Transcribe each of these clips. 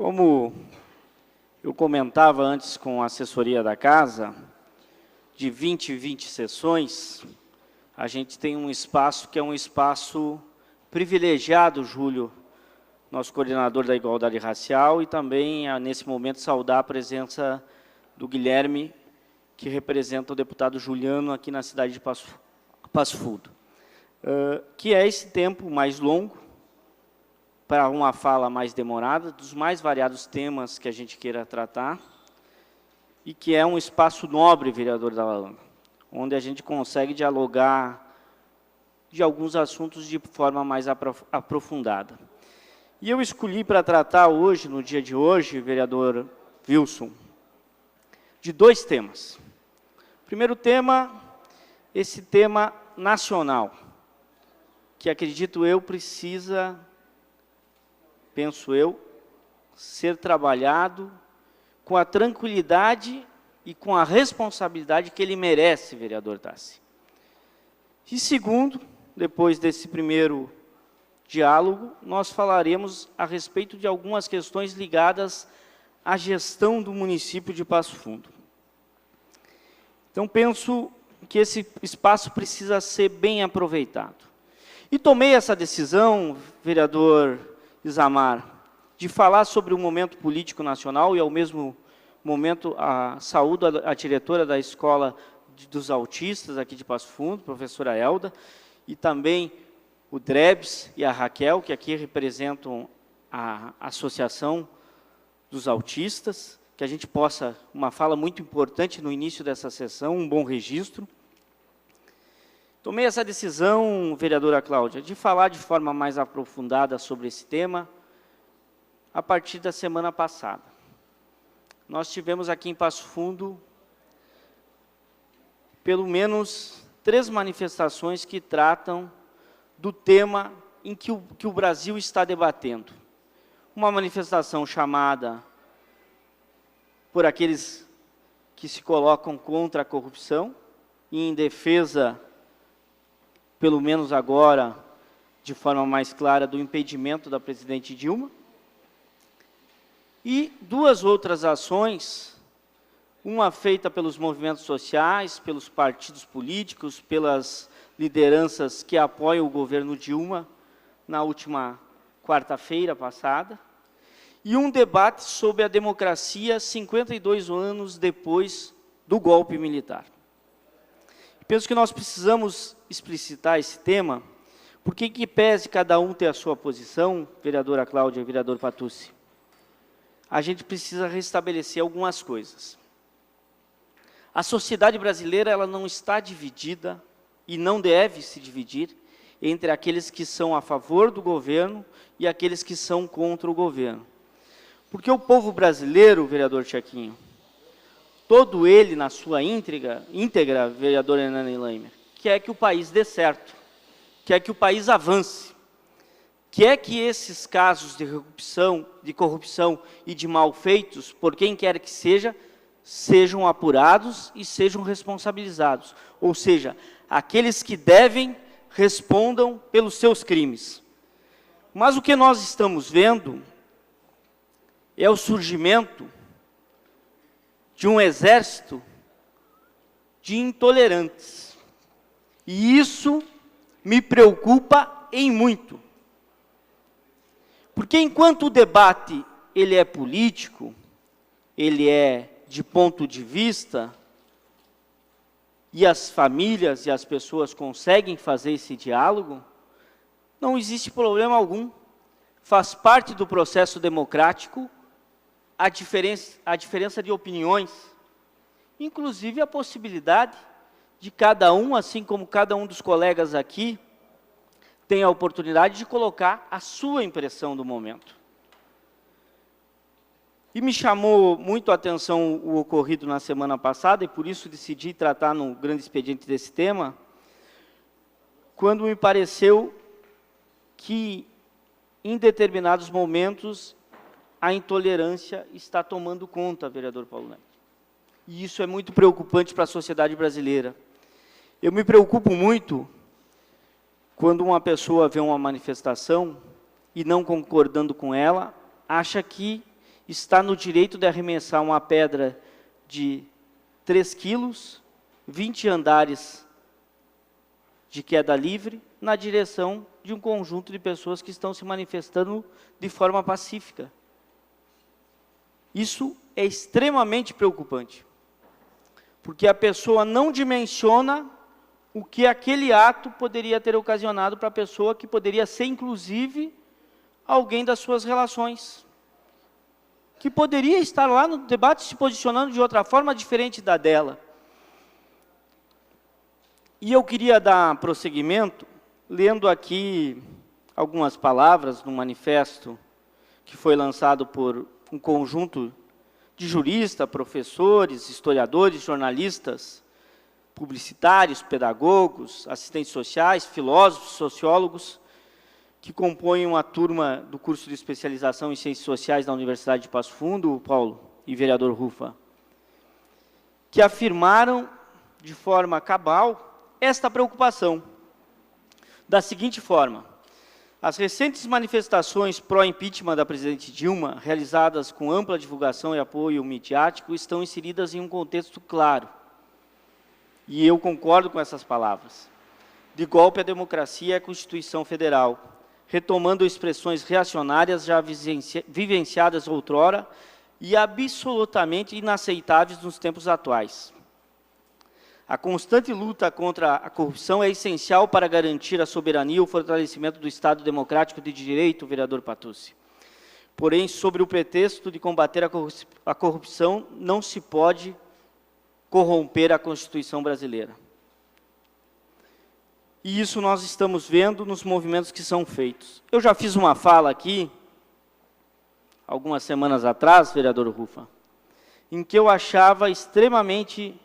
Como eu comentava antes com a assessoria da Casa, de 20 em 20 sessões, a gente tem um espaço que é um espaço privilegiado, Júlio, nosso coordenador da igualdade racial, e também, nesse momento, saudar a presença do Guilherme, que representa o deputado Juliano aqui na cidade de Passo Fundo, que é esse tempo mais longo, para uma fala mais demorada, dos mais variados temas que a gente queira tratar, e que é um espaço nobre, vereador Dallalama, onde a gente consegue dialogar de alguns assuntos de forma mais aprofundada. E eu escolhi para tratar hoje, no dia de hoje, vereador Wilson, de dois temas. Primeiro tema, esse tema nacional, que acredito eu precisa, penso eu, ser trabalhado com a tranquilidade e com a responsabilidade que ele merece, vereador Tassi. E segundo, depois desse primeiro diálogo, nós falaremos a respeito de algumas questões ligadas à gestão do município de Passo Fundo. Então, penso que esse espaço precisa ser bem aproveitado. E tomei essa decisão, vereador Isamar, de falar sobre o momento político nacional e, ao mesmo momento, saúdo a diretora da Escola dos Autistas aqui de Passo Fundo, professora Elda, e também o Drebs e a Raquel, que aqui representam a Associação dos Autistas, que a gente possa, uma fala muito importante no início dessa sessão, um bom registro. Tomei essa decisão, vereadora Cláudia, de falar de forma mais aprofundada sobre esse tema a partir da semana passada. Nós tivemos aqui em Passo Fundo pelo menos 3 manifestações que tratam do tema em que o Brasil está debatendo. Uma manifestação chamada por aqueles que se colocam contra a corrupção e em defesa, pelo menos agora, de forma mais clara, do impedimento da presidente Dilma. E 2 outras ações, uma feita pelos movimentos sociais, pelos partidos políticos, pelas lideranças que apoiam o governo Dilma, na última quarta-feira passada, e um debate sobre a democracia 52 anos depois do golpe militar. Penso que nós precisamos explicitar esse tema, porque, que pese cada um ter a sua posição, vereadora Cláudia e vereador Patucci, a gente precisa restabelecer algumas coisas. A sociedade brasileira ela não está dividida e não deve se dividir entre aqueles que são a favor do governo e aqueles que são contra o governo. Porque o povo brasileiro, vereador Tiaquinho, todo ele na sua íntegra, vereador Hernani Leimer, quer que o país dê certo, quer que o país avance, quer que esses casos de corrupção e de malfeitos, por quem quer que seja, sejam apurados e sejam responsabilizados. Ou seja, aqueles que devem, respondam pelos seus crimes. Mas o que nós estamos vendo é o surgimento de um exército de intolerantes. E isso me preocupa em muito. Porque enquanto o debate ele é político, ele é de ponto de vista, e as famílias e as pessoas conseguem fazer esse diálogo, não existe problema algum. Faz parte do processo democrático a diferença de opiniões, inclusive a possibilidade de cada um, assim como cada um dos colegas aqui, tem a oportunidade de colocar a sua impressão do momento. E me chamou muito a atenção o ocorrido na semana passada, e por isso decidi tratar no grande expediente desse tema, quando me pareceu que, em determinados momentos, a intolerância está tomando conta, vereador Paulo Neto. E isso é muito preocupante para a sociedade brasileira. Eu me preocupo muito quando uma pessoa vê uma manifestação e, não concordando com ela, acha que está no direito de arremessar uma pedra de 3 quilos, 20 andares de queda livre, na direção de um conjunto de pessoas que estão se manifestando de forma pacífica. Isso é extremamente preocupante, porque a pessoa não dimensiona o que aquele ato poderia ter ocasionado para a pessoa, que poderia ser, inclusive, alguém das suas relações, que poderia estar lá no debate se posicionando de outra forma diferente da dela. E eu queria dar prosseguimento, lendo aqui algumas palavras no manifesto que foi lançado por um conjunto de juristas, professores, historiadores, jornalistas, publicitários, pedagogos, assistentes sociais, filósofos, sociólogos, que compõem uma turma do curso de especialização em Ciências Sociais da Universidade de Passo Fundo, Paulo e vereador Rufa, que afirmaram de forma cabal esta preocupação, da seguinte forma: as recentes manifestações pró-impeachment da presidente Dilma, realizadas com ampla divulgação e apoio midiático, estão inseridas em um contexto claro, e eu concordo com essas palavras, de golpe à democracia e à Constituição Federal, retomando expressões reacionárias já vivenciadas outrora e absolutamente inaceitáveis nos tempos atuais. A constante luta contra a corrupção é essencial para garantir a soberania e o fortalecimento do Estado democrático de direito, vereador Patucci. Porém, sobre o pretexto de combater a corrupção, não se pode corromper a Constituição brasileira. E isso nós estamos vendo nos movimentos que são feitos. Eu já fiz uma fala aqui, algumas semanas atrás, vereador Rufa, em que eu achava extremamente,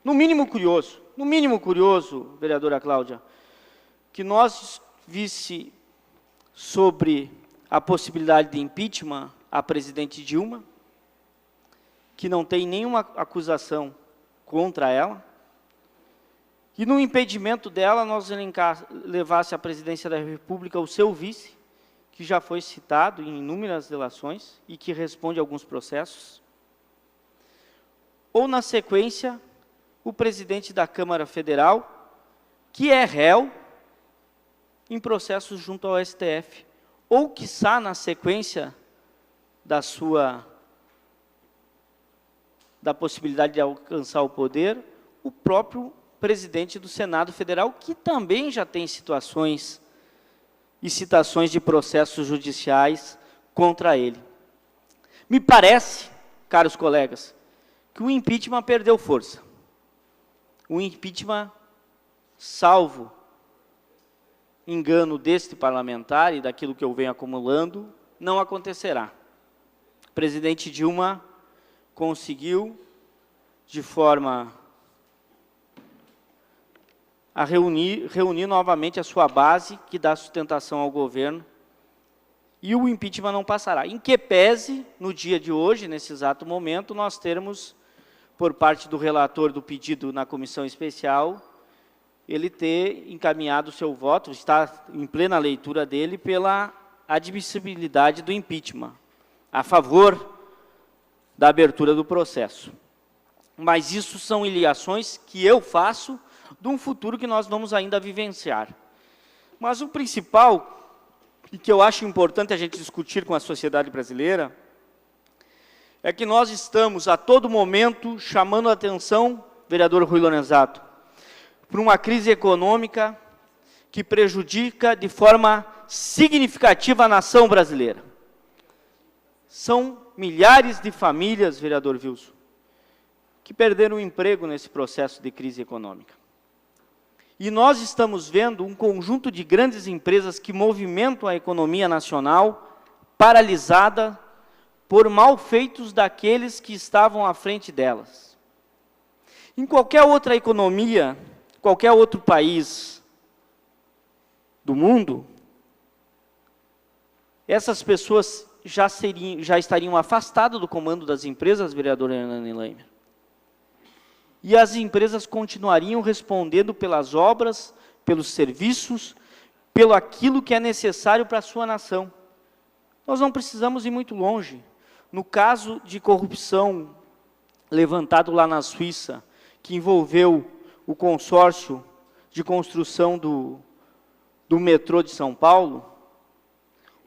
no mínimo curioso, vereadora Cláudia, que nós visse sobre a possibilidade de impeachment a presidente Dilma, que não tem nenhuma acusação contra ela, e no impedimento dela nós levasse à presidência da República o seu vice, que já foi citado em inúmeras delações e que responde a alguns processos, ou na sequência o presidente da Câmara Federal, que é réu em processos junto ao STF, ou quiçá na sequência da possibilidade de alcançar o poder, o próprio presidente do Senado Federal, que também já tem situações e citações de processos judiciais contra ele. Me parece, caros colegas, que o impeachment perdeu força. O impeachment, salvo engano deste parlamentar e daquilo que eu venho acumulando, não acontecerá. O presidente Dilma conseguiu, de forma a reunir novamente a sua base, que dá sustentação ao governo, e o impeachment não passará. Em que pese, no dia de hoje, nesse exato momento, nós termos, por parte do relator do pedido na comissão especial, ele ter encaminhado o seu voto, está em plena leitura dele, pela admissibilidade do impeachment, a favor da abertura do processo. Mas isso são iliações que eu faço de um futuro que nós vamos ainda vivenciar. Mas o principal, e que eu acho importante a gente discutir com a sociedade brasileira, é que nós estamos, a todo momento, chamando a atenção, vereador Rui Lorenzato, para uma crise econômica que prejudica de forma significativa a nação brasileira. São milhares de famílias, vereador Wilson, que perderam o emprego nesse processo de crise econômica. E nós estamos vendo um conjunto de grandes empresas que movimentam a economia nacional paralisada por malfeitos daqueles que estavam à frente delas. Em qualquer outra economia, qualquer outro país do mundo, essas pessoas já estariam afastadas do comando das empresas, vereadora Hernani Leimer. E as empresas continuariam respondendo pelas obras, pelos serviços, pelo aquilo que é necessário para a sua nação. Nós não precisamos ir muito longe. No caso de corrupção levantado lá na Suíça, que envolveu o consórcio de construção do metrô de São Paulo,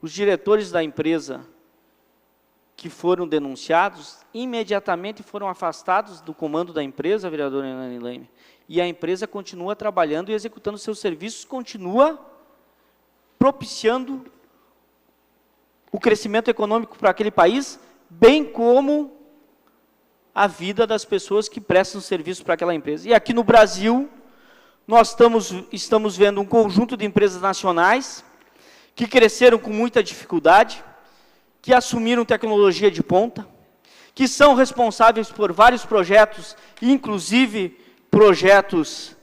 os diretores da empresa que foram denunciados, imediatamente foram afastados do comando da empresa, vereador Hernani Leme, e a empresa continua trabalhando e executando seus serviços, continua propiciando o crescimento econômico para aquele país, bem como a vida das pessoas que prestam serviço para aquela empresa. E aqui no Brasil, nós estamos vendo um conjunto de empresas nacionais que cresceram com muita dificuldade, que assumiram tecnologia de ponta, que são responsáveis por vários projetos, inclusive projetos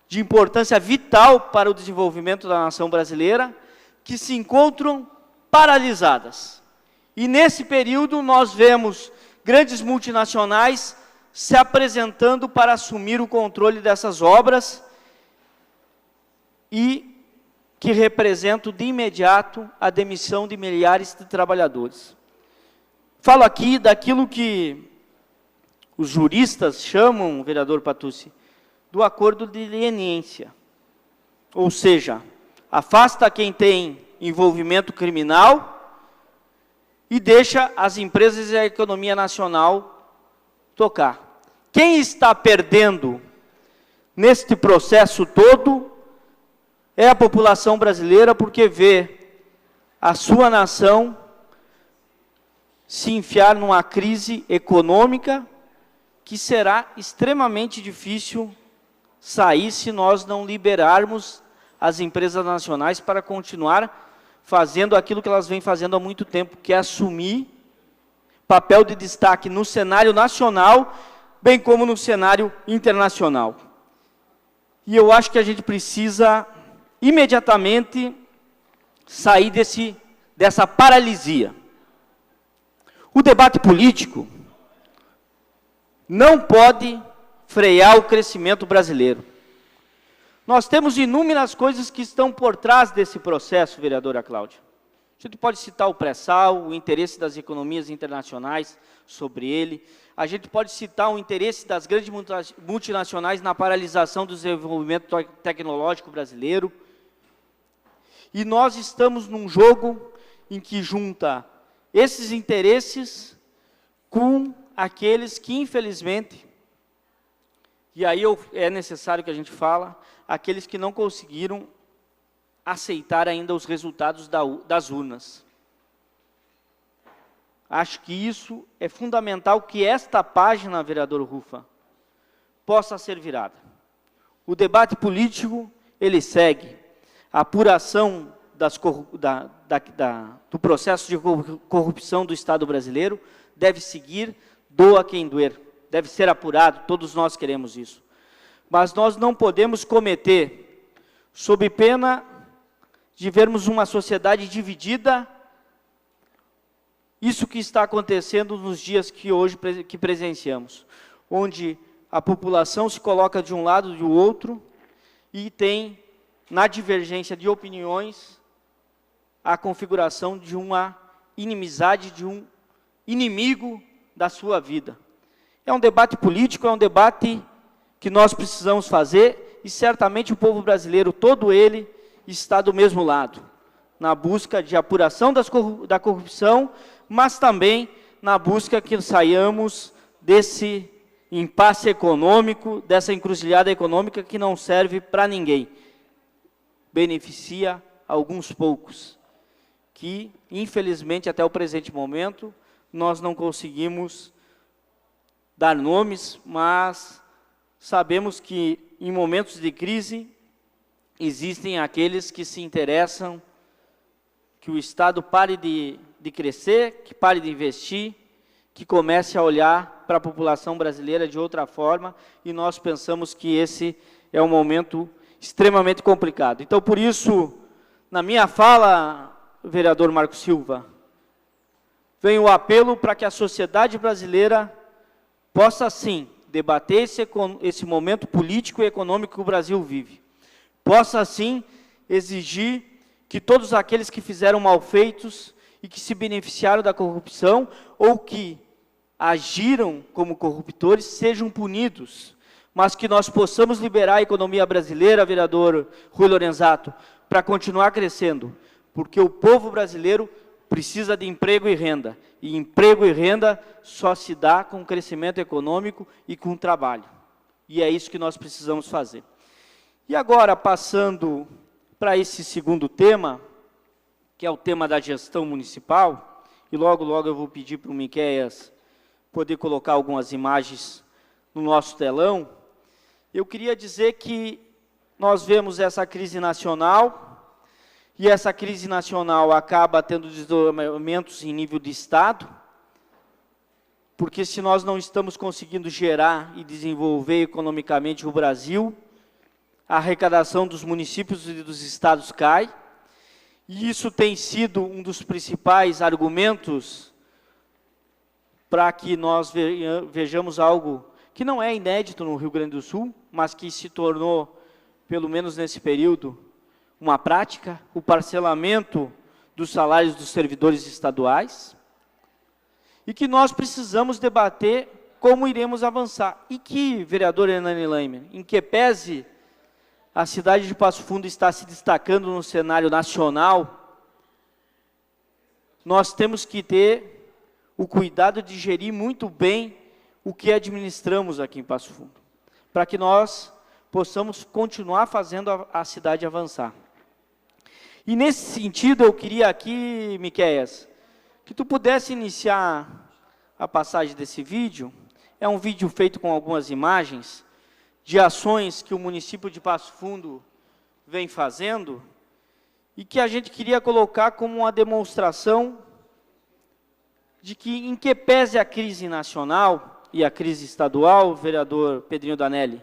de importância vital para o desenvolvimento da nação brasileira, que se encontram paralisadas. E nesse período nós vemos grandes multinacionais se apresentando para assumir o controle dessas obras e que representam de imediato a demissão de milhares de trabalhadores. Falo aqui daquilo que os juristas chamam, vereador Patucci, do acordo de leniência. Ou seja, afasta quem tem envolvimento criminal e deixa as empresas e a economia nacional tocar. Quem está perdendo neste processo todo é a população brasileira, porque vê a sua nação se enfiar numa crise econômica que será extremamente difícil sair se nós não liberarmos as empresas nacionais para continuar fazendo aquilo que elas vêm fazendo há muito tempo, que é assumir papel de destaque no cenário nacional, bem como no cenário internacional. E eu acho que a gente precisa imediatamente sair dessa paralisia. O debate político não pode frear o crescimento brasileiro. Nós temos inúmeras coisas que estão por trás desse processo, vereadora Cláudia. A gente pode citar o pré-sal, o interesse das economias internacionais sobre ele. A gente pode citar o interesse das grandes multinacionais na paralisação do desenvolvimento tecnológico brasileiro. E nós estamos num jogo em que junta esses interesses com aqueles que, infelizmente, e aí é necessário que a gente fale, aqueles que não conseguiram aceitar ainda os resultados das urnas. Acho que isso é fundamental, que esta página, vereador Rufa, possa ser virada. O debate político, ele segue. A apuração do processo de corrupção do Estado brasileiro deve seguir, doa quem doer. Deve ser apurado, todos nós queremos isso. Mas nós não podemos cometer, sob pena de vermos uma sociedade dividida, isso que está acontecendo nos dias que hoje presenciamos, onde a população se coloca de um lado e do outro e tem, na divergência de opiniões, a configuração de uma inimizade, de um inimigo da sua vida. É um debate político, é um debate que nós precisamos fazer, e certamente o povo brasileiro, todo ele, está do mesmo lado, na busca de apuração da corrupção, mas também na busca que saiamos desse impasse econômico, dessa encruzilhada econômica que não serve para ninguém. Beneficia alguns poucos, que, infelizmente, até o presente momento, nós não conseguimos dar nomes, mas sabemos que, em momentos de crise, existem aqueles que se interessam que o Estado pare de crescer, que pare de investir, que comece a olhar para a população brasileira de outra forma, e nós pensamos que esse é um momento extremamente complicado. Então, por isso, na minha fala, vereador Marco Silva, vem o apelo para que a sociedade brasileira possa, sim, debater esse momento político e econômico que o Brasil vive. Possa, sim, exigir que todos aqueles que fizeram malfeitos e que se beneficiaram da corrupção ou que agiram como corruptores sejam punidos, mas que nós possamos liberar a economia brasileira, vereador Rui Lorenzato, para continuar crescendo, porque o povo brasileiro precisa de emprego e renda, e emprego e renda só se dá com crescimento econômico e com trabalho, e é isso que nós precisamos fazer. E agora, passando para esse segundo tema, que é o tema da gestão municipal, e logo, logo eu vou pedir para o Miqueias poder colocar algumas imagens no nosso telão. Eu queria dizer que nós vemos essa crise nacional, e essa crise nacional acaba tendo desdobramentos em nível de Estado, porque se nós não estamos conseguindo gerar e desenvolver economicamente o Brasil, a arrecadação dos municípios e dos estados cai, e isso tem sido um dos principais argumentos para que nós vejamos algo que não é inédito no Rio Grande do Sul, mas que se tornou, pelo menos nesse período, uma prática, o parcelamento dos salários dos servidores estaduais, e que nós precisamos debater como iremos avançar. E que, vereador Hernani Leimer, em que pese a cidade de Passo Fundo está se destacando no cenário nacional, nós temos que ter o cuidado de gerir muito bem o que administramos aqui em Passo Fundo, para que nós possamos continuar fazendo a cidade avançar. E nesse sentido, eu queria aqui, Miqueias, que tu pudesse iniciar a passagem desse vídeo. É um vídeo feito com algumas imagens de ações que o município de Passo Fundo vem fazendo e que a gente queria colocar como uma demonstração de que, em que pese a crise nacional e a crise estadual, vereador Pedrinho Danelli,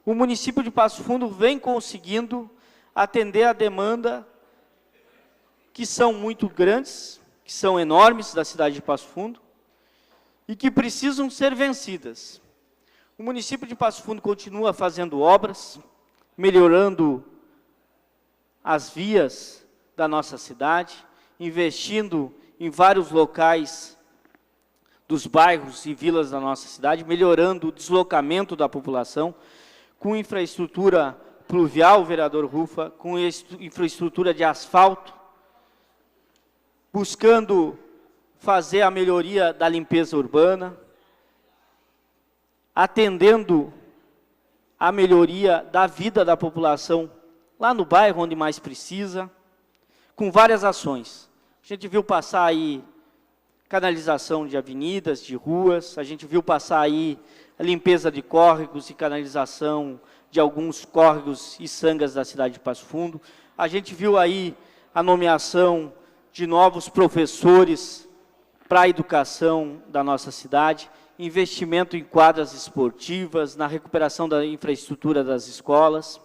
o município de Passo Fundo vem conseguindo atender a demanda que são muito grandes, que são enormes da cidade de Passo Fundo e que precisam ser vencidas. O município de Passo Fundo continua fazendo obras, melhorando as vias da nossa cidade, investindo em vários locais dos bairros e vilas da nossa cidade, melhorando o deslocamento da população, com infraestrutura pluvial, vereador Rufa, com infraestrutura de asfalto, buscando fazer a melhoria da limpeza urbana, atendendo a melhoria da vida da população lá no bairro onde mais precisa, com várias ações. A gente viu passar aí canalização de avenidas, de ruas, a gente viu passar aí a limpeza de córregos e canalização de alguns córregos e sangas da cidade de Passo Fundo, a gente viu aí a nomeação de novos professores para a educação da nossa cidade, investimento em quadras esportivas, na recuperação da infraestrutura das escolas,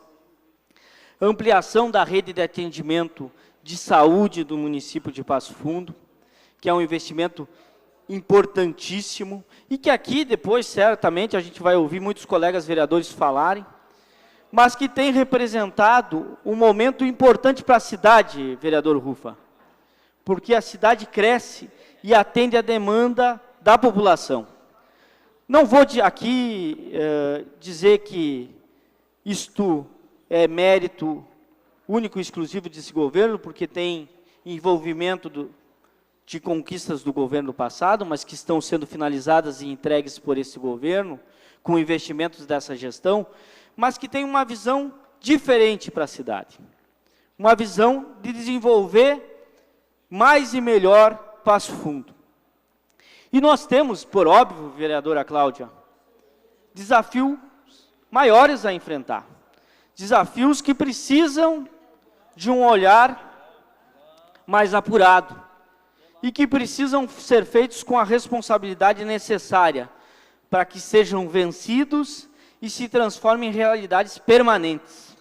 ampliação da rede de atendimento de saúde do município de Passo Fundo, que é um investimento importantíssimo, e que aqui depois, certamente, a gente vai ouvir muitos colegas vereadores falarem, mas que tem representado um momento importante para a cidade, vereador Rufa, porque a cidade cresce e atende a demanda da população. Não vou aqui dizer que isto é mérito único e exclusivo desse governo, porque tem envolvimento de conquistas do governo passado, mas que estão sendo finalizadas e entregues por esse governo, com investimentos dessa gestão, mas que tem uma visão diferente para a cidade. Uma visão de desenvolver mais e melhor Passo Fundo. E nós temos, por óbvio, vereadora Cláudia, desafios maiores a enfrentar. Desafios que precisam de um olhar mais apurado e que precisam ser feitos com a responsabilidade necessária para que sejam vencidos e se transformem em realidades permanentes.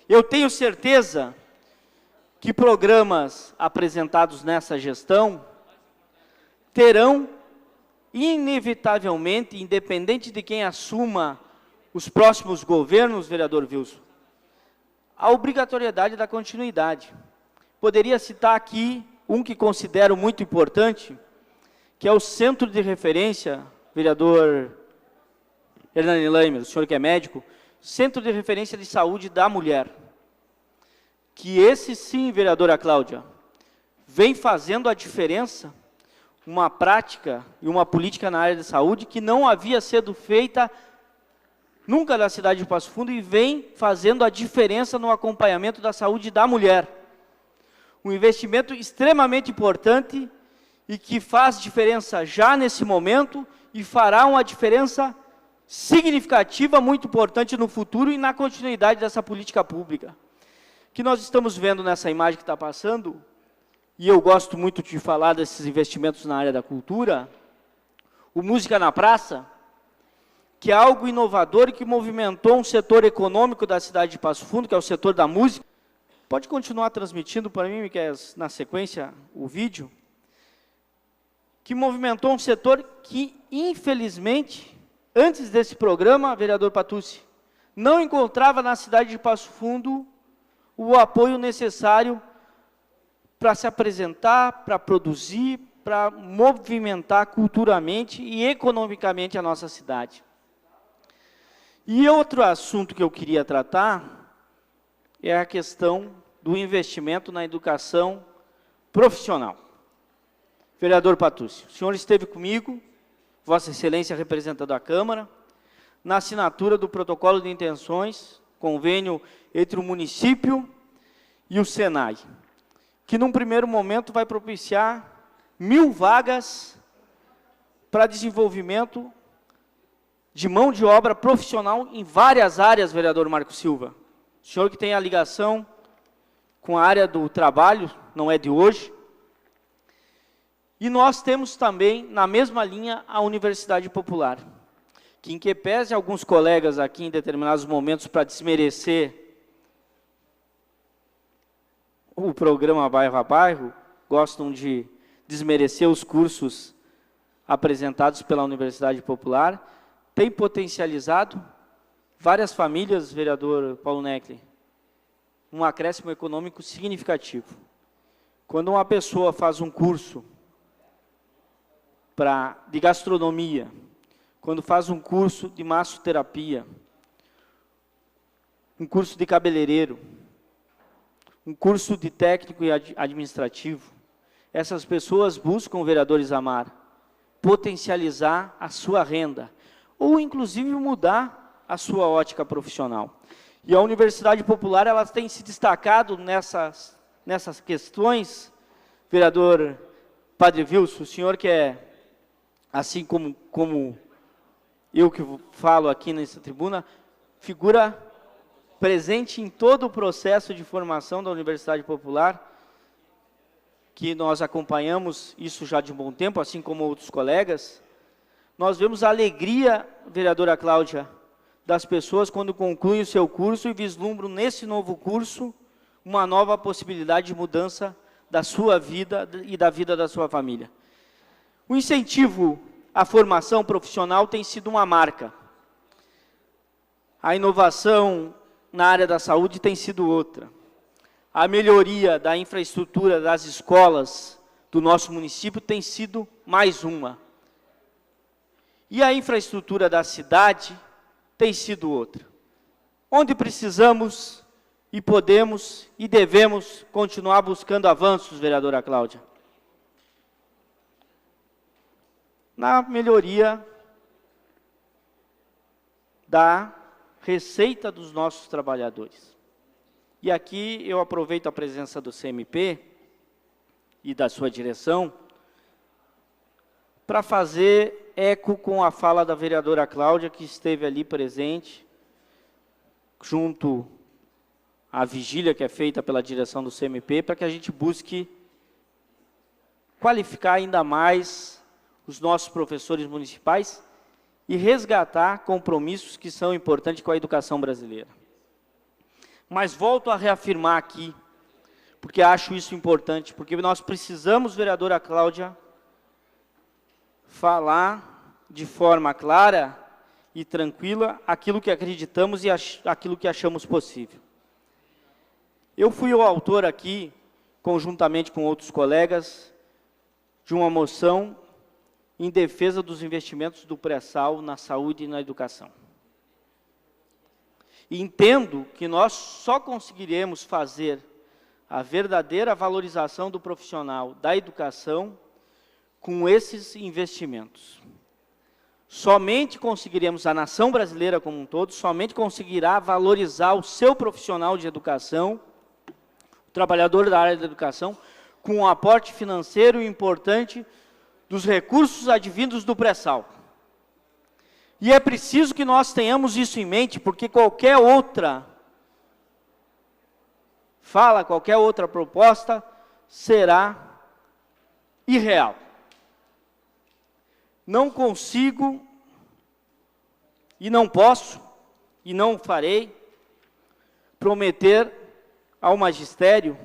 Eu tenho certeza que programas apresentados nessa gestão terão, inevitavelmente, independente de quem assuma os próximos governos, vereador Wilson, a obrigatoriedade da continuidade. Poderia citar aqui um que considero muito importante, que é o Centro de Referência, vereador Hernani Leimer, o senhor que é médico, Centro de Referência de Saúde da Mulher. Que esse sim, vereadora Cláudia, vem fazendo a diferença, uma prática e uma política na área de saúde que não havia sido feita nunca na cidade de Passo Fundo e vem fazendo a diferença no acompanhamento da saúde da mulher. Um investimento extremamente importante e que faz diferença já nesse momento e fará uma diferença significativa, muito importante no futuro e na continuidade dessa política pública. Que nós estamos vendo nessa imagem que está passando, e eu gosto muito de falar desses investimentos na área da cultura, o Música na Praça, que é algo inovador e que movimentou um setor econômico da cidade de Passo Fundo, que é o setor da música. Pode continuar transmitindo para mim, Miquel, na sequência, o vídeo. Que movimentou um setor que, infelizmente, antes desse programa, vereador Patucci, não encontrava na cidade de Passo Fundo o apoio necessário para se apresentar, para produzir, para movimentar culturalmente e economicamente a nossa cidade. E outro assunto que eu queria tratar é a questão do investimento na educação profissional. Vereador Patucci, o senhor esteve comigo, Vossa Excelência representando a Câmara, na assinatura do protocolo de intenções, convênio entre o município e o Senai, que num primeiro momento vai propiciar 1000 vagas para desenvolvimento de mão de obra profissional em várias áreas, vereador Marco Silva. O senhor que tem a ligação com a área do trabalho, não é de hoje. E nós temos também, na mesma linha, a Universidade Popular, que em que pese alguns colegas aqui em determinados momentos para desmerecer o programa Bairro a Bairro, gostam de desmerecer os cursos apresentados pela Universidade Popular, tem potencializado várias famílias, vereador Paulo Neckley, um acréscimo econômico significativo. Quando uma pessoa faz um curso de gastronomia, quando faz um curso de massoterapia, um curso de cabeleireiro, um curso de técnico e administrativo, essas pessoas buscam, vereador Isamar, potencializar a sua renda, ou inclusive mudar a sua ótica profissional. E a Universidade Popular, ela tem se destacado nessas questões, vereador Padre Wilson, o senhor que é, assim como eu que falo aqui nessa tribuna, figura presente em todo o processo de formação da Universidade Popular, que nós acompanhamos isso já de um bom tempo, assim como outros colegas. Nós vemos a alegria, vereadora Cláudia, das pessoas quando concluem o seu curso e vislumbram nesse novo curso uma nova possibilidade de mudança da sua vida e da vida da sua família. O incentivo à formação profissional tem sido uma marca. A inovação na área da saúde tem sido outra. A melhoria da infraestrutura das escolas do nosso município tem sido mais uma. E a infraestrutura da cidade tem sido outra. Onde precisamos e podemos e devemos continuar buscando avanços, vereadora Cláudia? Na melhoria da receita dos nossos trabalhadores. E aqui eu aproveito a presença do CMP e da sua direção para fazer eco com a fala da vereadora Cláudia, que esteve ali presente, junto à vigília que é feita pela direção do CMP, para que a gente busque qualificar ainda mais os nossos professores municipais e resgatar compromissos que são importantes com a educação brasileira. Mas volto a reafirmar aqui, porque acho isso importante, porque nós precisamos, vereadora Cláudia, falar de forma clara e tranquila aquilo que acreditamos e aquilo que achamos possível. Eu fui o autor aqui conjuntamente com outros colegas, de uma moção em defesa dos investimentos do pré-sal na saúde e na educação. E entendo que nós só conseguiremos fazer a verdadeira valorização do profissional da educação com esses investimentos. Somente conseguiremos, a nação brasileira como um todo, somente conseguirá valorizar o seu profissional de educação, o trabalhador da área da educação, com um aporte financeiro importante dos recursos advindos do pré-sal. E é preciso que nós tenhamos isso em mente, porque qualquer outra fala, qualquer outra proposta será irreal. Não consigo, e não posso, e não farei, prometer ao magistério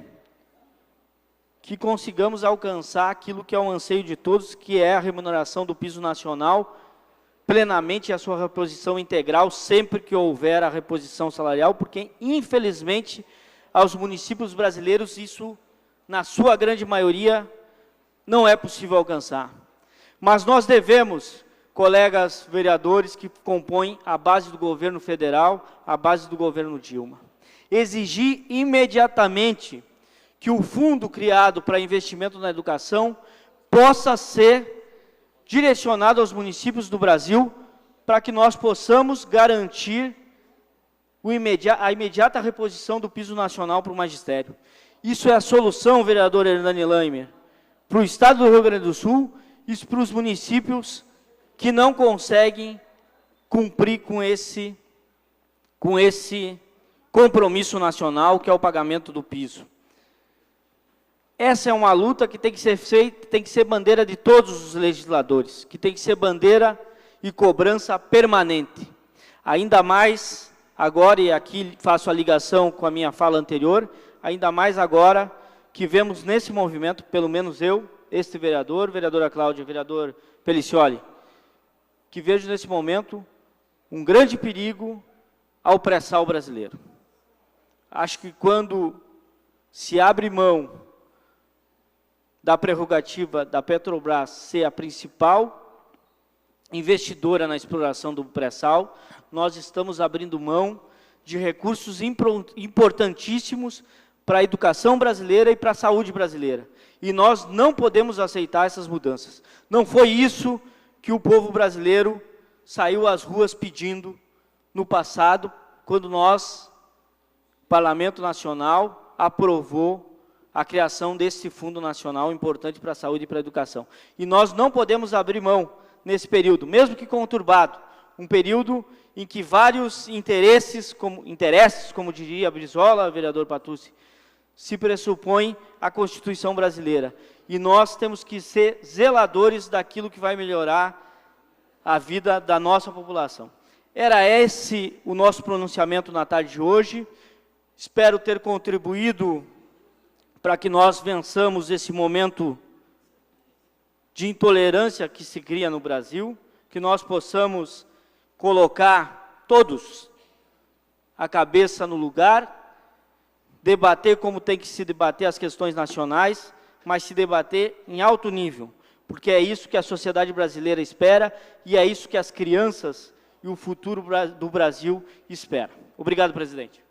que consigamos alcançar aquilo que é um anseio de todos, que é a remuneração do piso nacional, plenamente a sua reposição integral, sempre que houver a reposição salarial, porque, infelizmente, aos municípios brasileiros, isso, na sua grande maioria, não é possível alcançar. Mas nós devemos, colegas vereadores que compõem a base do governo federal, a base do governo Dilma, exigir imediatamente que o fundo criado para investimento na educação possa ser direcionado aos municípios do Brasil, para que nós possamos garantir a imediata reposição do piso nacional para o magistério. Isso é a solução, vereador Hernani Laimer, para o Estado do Rio Grande do Sul e para os municípios que não conseguem cumprir com esse compromisso nacional, que é o pagamento do piso. Essa é uma luta que tem que ser feita, tem que ser bandeira de todos os legisladores, que tem que ser bandeira e cobrança permanente. Ainda mais agora, e aqui faço a ligação com a minha fala anterior, ainda mais agora que vemos nesse movimento, pelo menos eu, este vereador, vereadora Cláudia, vereador Pelicioli, que vejo nesse momento um grande perigo ao pré-sal brasileiro. Acho que quando se abre mão da prerrogativa da Petrobras ser a principal investidora na exploração do pré-sal, nós estamos abrindo mão de recursos importantíssimos para a educação brasileira e para a saúde brasileira. E nós não podemos aceitar essas mudanças. Não foi isso que o povo brasileiro saiu às ruas pedindo no passado, quando nós, Parlamento Nacional, aprovou a criação desse Fundo Nacional importante para a saúde e para a educação. E nós não podemos abrir mão nesse período, mesmo que conturbado, um período em que vários interesses, como diria Brizola, vereador Patucci, se pressupõe a Constituição brasileira. E nós temos que ser zeladores daquilo que vai melhorar a vida da nossa população. Era esse o nosso pronunciamento na tarde de hoje. Espero ter contribuído para que nós vençamos esse momento de intolerância que se cria no Brasil, que nós possamos colocar todos a cabeça no lugar, debater como tem que se debater as questões nacionais, mas se debater em alto nível, porque é isso que a sociedade brasileira espera e é isso que as crianças e o futuro do Brasil esperam. Obrigado, presidente.